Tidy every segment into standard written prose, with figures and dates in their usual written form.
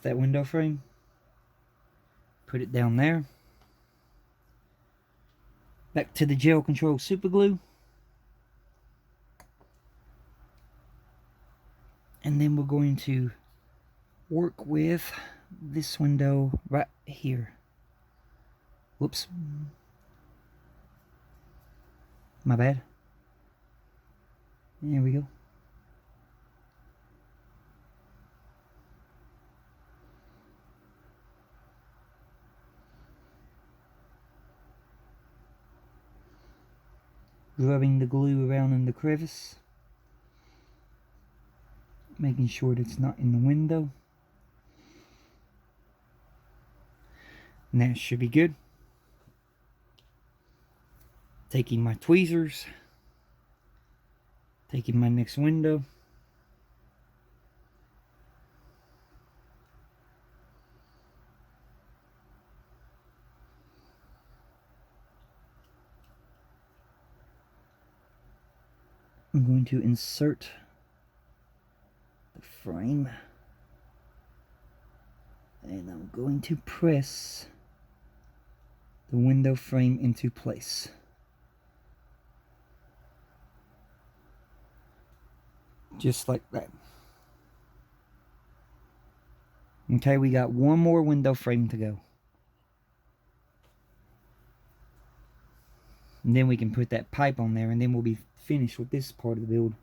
that window frame, put it down there. Back to the gel control super glue. And then we're going to work with this window right here. Whoops. My bad. There we go. Rubbing the glue around in the crevice. Making sure that it's not in the window. And that should be good. Taking my tweezers. Taking my next window. I'm going to insert the frame. And I'm going to press the window frame into place. Just like that. Okay, we got one more window frame to go. And then we can put that pipe on there, and then we'll be finished with this part of the build.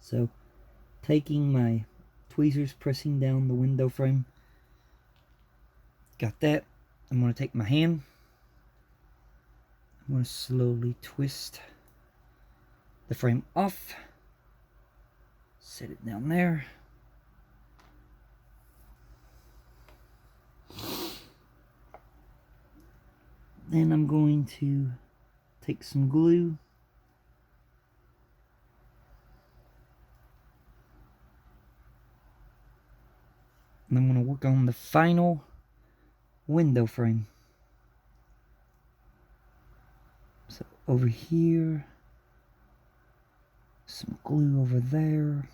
So, taking my tweezers, pressing down the window frame. Got that. I'm going to take my hand. I'm going to slowly twist the frame off. Set it down there. Then I'm going to take some glue. And I'm going to work on the final window frame. So over here, some glue over there,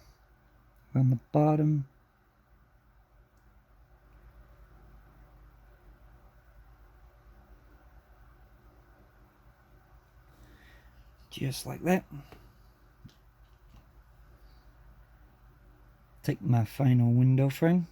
around the bottom. Just like that. Take my final window frame.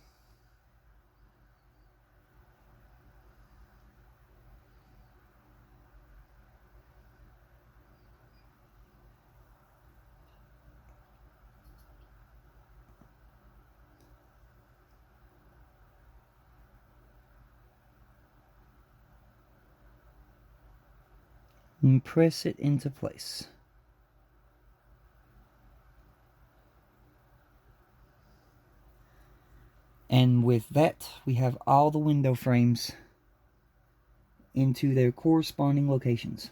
And press it into place. And with that, we have all the window frames into their corresponding locations.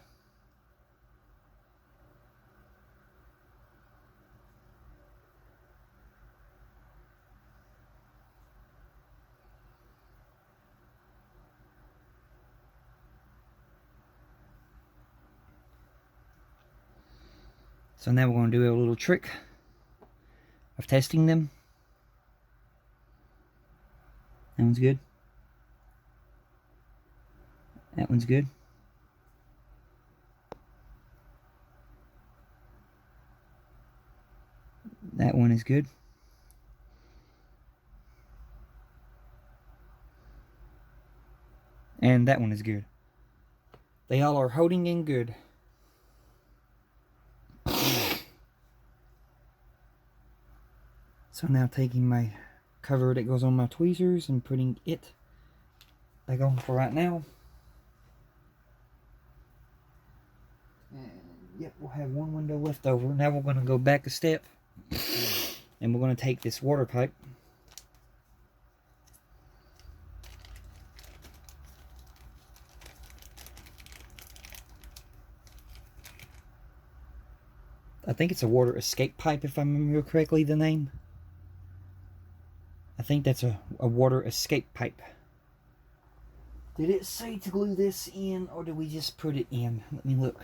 So now we're going to do a little trick of testing them. That one's good. That one's good. That one is good. And that one is good. They all are holding in good. So now taking my cover that goes on my tweezers and putting it back on for right now. And yep, we'll have one window left over. Now we're going to go back a step and we're going to take this water pipe. I think it's a water escape pipe, if I remember correctly, the name. I think that's a water escape pipe. Did it say to glue this in, or did we just put it in? Let me look.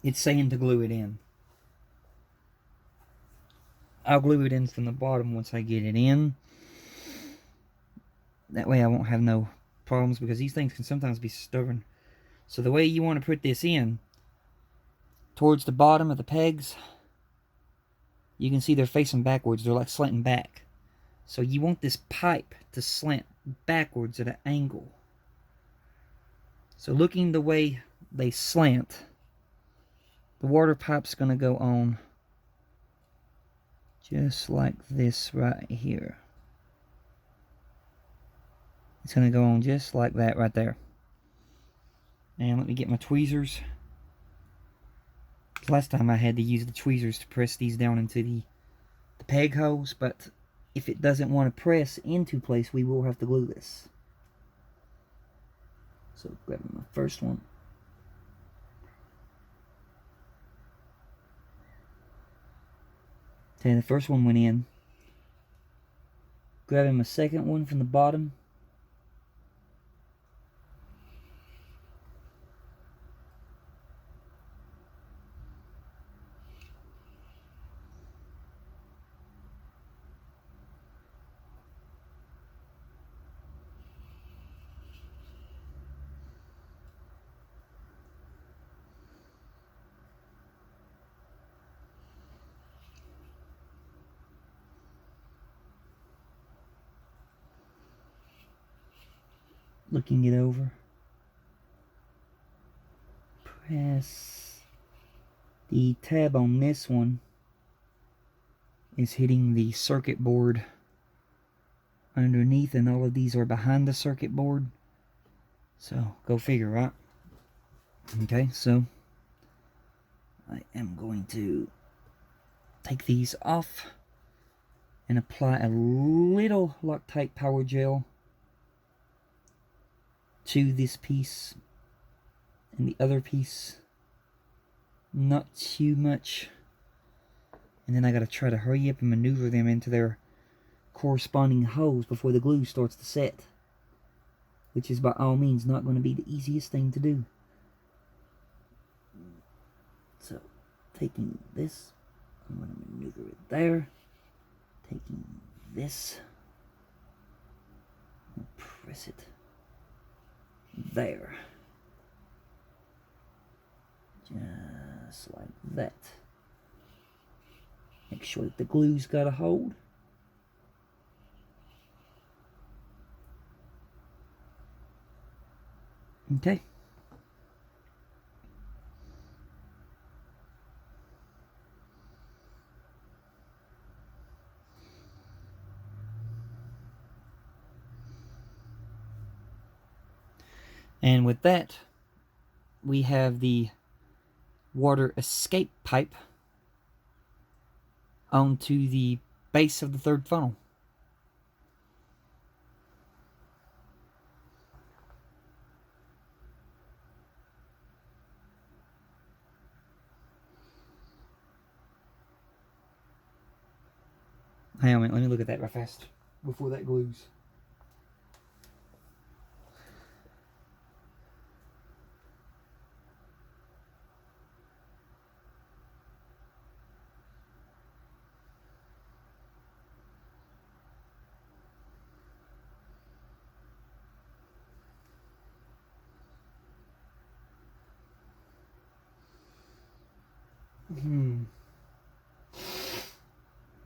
It's saying to glue it in. I'll glue it in from the bottom once I get it in. That way I won't have no problems, because these things can sometimes be stubborn. So the way you want to put this in, towards the bottom of the pegs, you can see they're facing backwards. They're like slanting back. So you want this pipe to slant backwards at an angle. So looking the way they slant, the water pipe's going to go on just like this right here. It's going to go on just like that right there. And let me get my tweezers. Last time I had to use the tweezers to press these down into the peg holes, but if it doesn't want to press into place, we will have to glue this. So grabbing my first one. Okay, the first one went in. Grabbing my second one from the bottom. Looking it over. Press. The tab on this one is hitting the circuit board underneath, and all of these are behind the circuit board. So go figure, right? Okay, so I am going to take these off and apply a little Loctite power gel to this piece and the other piece. Not too much. And then I gotta try to hurry up and maneuver them into their corresponding holes before the glue starts to set, which is by all means not going to be the easiest thing to do. So taking this, I'm going to maneuver it there. Taking this, I'll press it there, just like that. Make sure that the glue's got a hold. Okay. And with that, we have the water escape pipe onto the base of the third funnel. Hang on a minute, let me look at that real fast before that glues.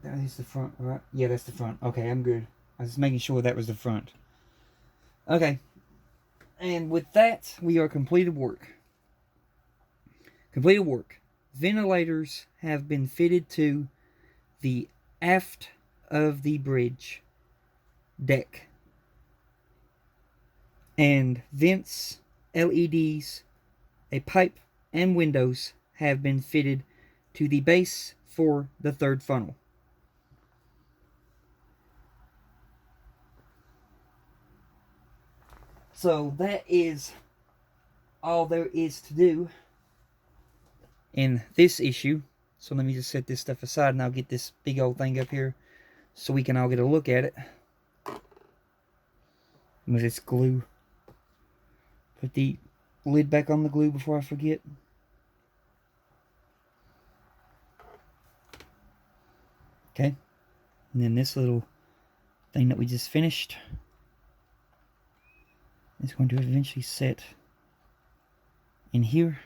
That is the front, right? Yeah, that's the front. Okay, I'm good. I was just making sure that was the front. Okay. And with that, we are completed work. Completed work. Ventilators have been fitted to the aft of the bridge deck. And vents, LEDs, a pipe, and windows have been fitted to the base for the third funnel. So that is all there is to do in this issue. So let me just set this stuff aside and I'll get this big old thing up here so we can all get a look at it. With this glue. Put the lid back on the glue before I forget. Okay. And then this little thing that we just finished is going to eventually set in here.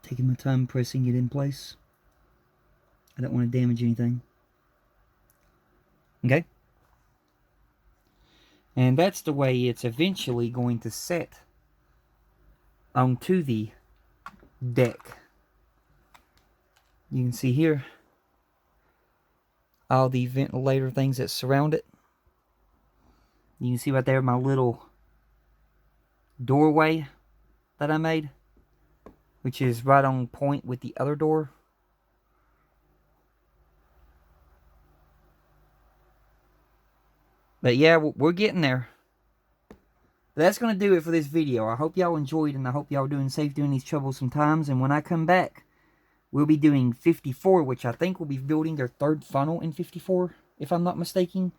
Taking my time pressing it in place. I don't want to damage anything. Okay? And that's the way it's eventually going to set onto the deck. You can see here all the ventilator things that surround it. You can see right there my little doorway that I made, which is right on point with the other door. But yeah, we're getting there. But that's going to do it for this video. I hope y'all enjoyed, and I hope y'all are doing safe during these troublesome times. And when I come back, we'll be doing 54, which I think will be building their third funnel in 54, if I'm not mistaken.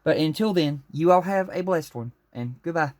But until then, you all have a blessed one, and goodbye.